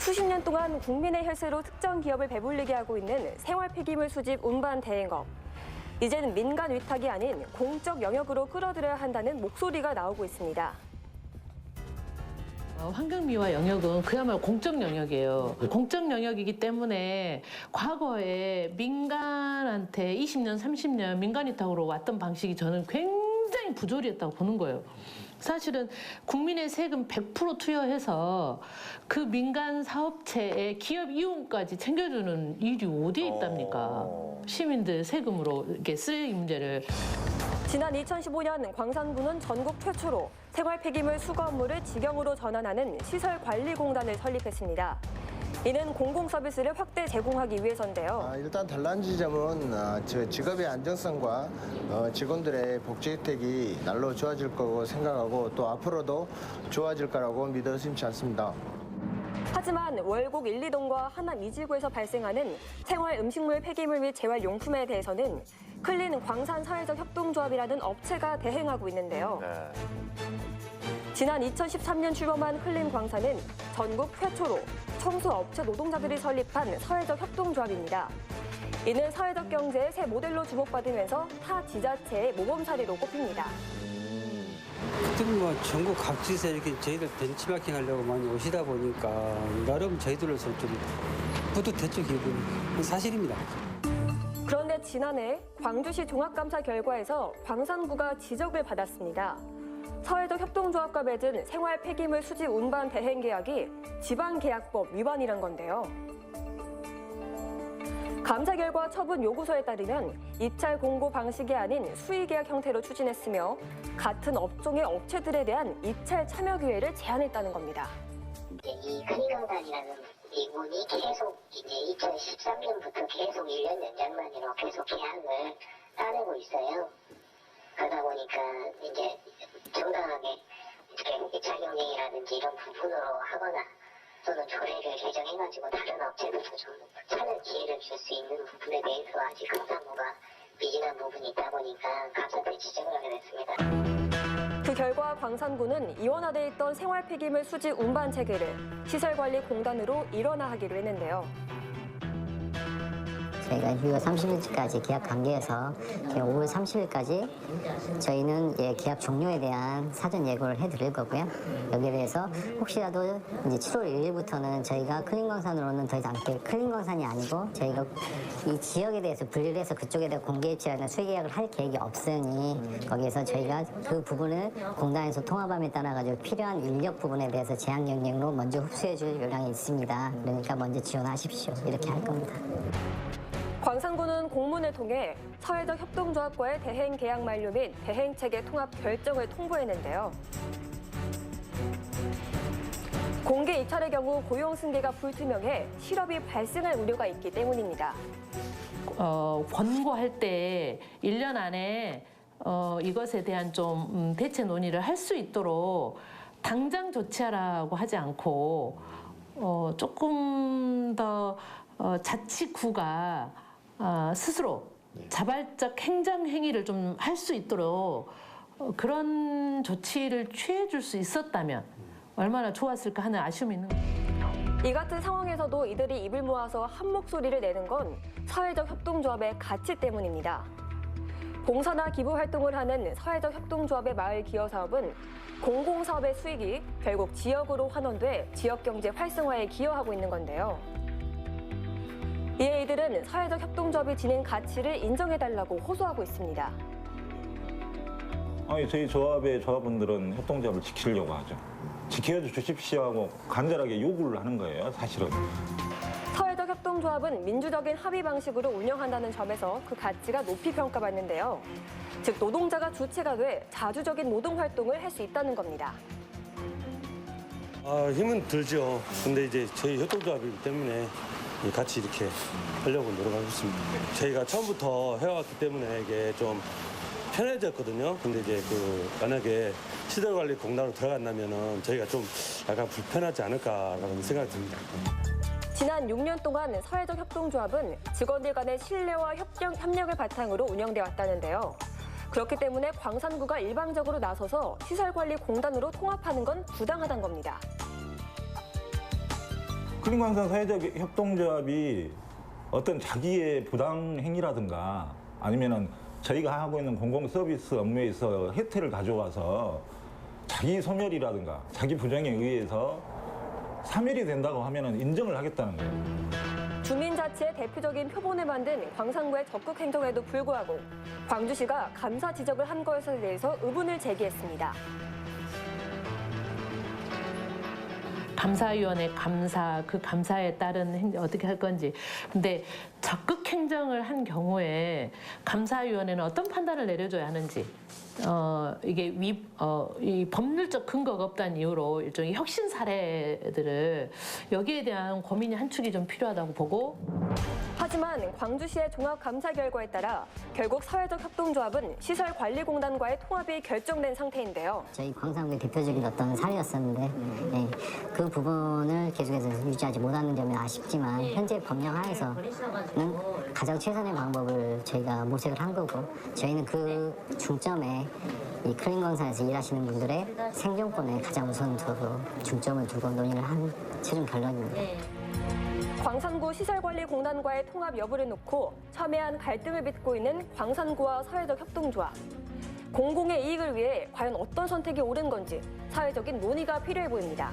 수십 년 동안 국민의 혈세로 특정 기업을 배불리게 하고 있는 생활 폐기물 수집 운반 대행업. 이제는 민간 위탁이 아닌 공적 영역으로 끌어들여야 한다는 목소리가 나오고 있습니다. 환경미화 영역은 그야말로 공적 영역이에요. 공적 영역이기 때문에 과거에 민간한테 20년, 30년 민간 위탁으로 왔던 방식이 저는 굉장히 부조리했다고 보는 거예요. 사실은 국민의 세금 100% 투여해서 그 민간 사업체의 기업 이윤까지 챙겨주는 일이 어디에 있답니까? 시민들 세금으로 이렇게 쓸 문제를. 지난 2015년 광산군은 전국 최초로 생활 폐기물 수거 업무를 직영으로 전환하는 시설관리공단을 설립했습니다. 이는 공공 서비스를 확대 제공하기 위해서인데요. 일단 달라진 지점은 직업의 안정성과 직원들의 복지 혜택이 날로 좋아질 거고 생각하고 또 앞으로도 좋아질 거라고 믿어 의심치 않습니다. 하지만 월곡 1, 2동과 하남 2지구에서 발생하는 생활 음식물 폐기물 및 재활용품에 대해서는 클린 광산 사회적 협동조합이라는 업체가 대행하고 있는데요. 지난 2013년 출범한 클린 광산은 전국 최초로 청소업체 노동자들이 설립한 사회적 협동조합입니다. 이는 사회적 경제의 새 모델로 주목받으면서 타 지자체의 모범 사례로 꼽힙니다. 하여튼 뭐 전국 각지에서 이렇게 저희들 벤치마킹 하려고 많이 오시다 보니까 나름 저희들로서 좀 뿌듯했죠, 기분이. 사실입니다. 그런데 지난해 광주시 종합감사 결과에서 광산구가 지적을 받았습니다. 사회적 협동조합과 맺은 생활 폐기물 수집 운반 대행 계약이 지방계약법 위반이란 건데요. 감사 결과 처분 요구서에 따르면 입찰 공고 방식이 아닌 수의계약 형태로 추진했으며 같은 업종의 업체들에 대한 입찰 참여 기회를 제한했다는 겁니다. 이 클린광산이라는 이분이 계속 이제 2013년부터 계속 1년 연장만으로 계속 계약을 따내고 있어요. 그러다 보니까 이제 정당하게 이렇게 입찰 경쟁이라든지 이런 부분으로 하거나 또는 조례를 개정해가지고 다른 업체들도 좀 찾는 기회를 줄 수 있는 부분에 대해서 아직 감사부가 미진한 부분이 있다 보니까 감사부에 지적을 하게 됐습니다. 그 결과 광산구는 이원화돼 있던 생활 폐기물 수집 운반 체계를 시설관리공단으로 일원화하기로 했는데요. 저희가 6월 30일까지 계약 관계에서 5월 30일까지 저희는 계약 종료에 대한 사전 예고를 해드릴 거고요. 여기에 대해서 혹시라도 이제 7월 1일부터는 저희가 클린광산으로는 더 이상 클린광산이 아니고 저희가 이 지역에 대해서 분리를 해서 그쪽에 대해 공개 입찰이나 수의 계약을 할 계획이 없으니 거기에서 저희가 그 부분을 공단에서 통합함에 따라 가지고 필요한 인력 부분에 대해서 제한 경쟁으로 먼저 흡수해줄 요량이 있습니다. 그러니까 먼저 지원하십시오. 이렇게 할 겁니다. 광산구는 공문을 통해 사회적 협동조합과의 대행 계약 만료 및 대행 체계 통합 결정을 통보했는데요. 공개 입찰의 경우 고용 승계가 불투명해 실업이 발생할 우려가 있기 때문입니다. 권고할 때 1년 안에 이것에 대한 좀 대체 논의를 할 수 있도록 당장 조치하라고 하지 않고 조금 더 자치구가 스스로 자발적 행정 행위를 좀 할 수 있도록 그런 조치를 취해줄 수 있었다면 얼마나 좋았을까 하는 아쉬움이 있는 거예요. 이 같은 상황에서도 이들이 입을 모아서 한 목소리를 내는 건 사회적 협동조합의 가치 때문입니다. 봉사나 기부 활동을 하는 사회적 협동조합의 마을 기여 사업은 공공사업의 수익이 결국 지역으로 환원돼 지역경제 활성화에 기여하고 있는 건데요. 이에 이들은 사회적 협동조합이 지닌 가치를 인정해달라고 호소하고 있습니다. 아니, 저희 조합의 조합원들은 협동조합을 지키려고 하죠. 지켜주십시오 하고 간절하게 요구를 하는 거예요, 사실은. 사회적 협동조합은 민주적인 합의 방식으로 운영한다는 점에서 그 가치가 높이 평가받는데요. 즉 노동자가 주체가 돼 자주적인 노동활동을 할 수 있다는 겁니다. 힘은 들죠. 근데 이제 저희 협동조합이기 때문에 같이 이렇게 하려고 노력하고 있습니다. 저희가 처음부터 해왔기 때문에 이게 좀 편해졌거든요. 근데 이제 만약에 시설관리공단으로 들어간다면은 저희가 좀 약간 불편하지 않을까라는 생각이 듭니다. 지난 6년 동안 사회적 협동조합은 직원들 간의 신뢰와 협력을 바탕으로 운영돼 왔다는데요. 그렇기 때문에 광산구가 일방적으로 나서서 시설관리공단으로 통합하는 건 부당하다는 겁니다. 클린광산 사회적 협동조합이 어떤 자기의 부당 행위라든가 아니면은 저희가 하고 있는 공공 서비스 업무에서 혜택을 가져와서 자기 소멸이라든가 자기 부정에 의해서 사멸이 된다고 하면은 인정을 하겠다는 거예요. 주민자치의 대표적인 표본을 만든 광산구의 적극 행정에도 불구하고 광주시가 감사 지적을 한 것에 대해서 의문을 제기했습니다. 감사위원회 감사, 그 감사에 따른 행정 어떻게 할 건지. 근데 적극 행정을 한 경우에 감사위원회는 어떤 판단을 내려줘야 하는지. 이게 이 법률적 근거가 없다는 이유로 일종의 혁신 사례들을 여기에 대한 고민이 한 축이 좀 필요하다고 보고. 하지만 광주시의 종합감사 결과에 따라 결국 사회적 협동조합은 시설관리공단과의 통합이 결정된 상태인데요. 저희 광산구의 대표적인 어떤 사례였었는데 네, 그 부분을 계속해서 유지하지 못하는 점이 아쉽지만 현재 법령 하에서는 가장 최선의 방법을 저희가 모색을 한 거고 저희는 그 중점에 이 클린광산에서 일하시는 분들의 생존권에 가장 우선 두고 중점을 두고 논의를 한 최종 결론입니다. 광산구 시설관리공단과의 통합 여부를 놓고 첨예한 갈등을 빚고 있는 광산구와 사회적 협동조합. 공공의 이익을 위해 과연 어떤 선택이 옳은 건지 사회적인 논의가 필요해 보입니다.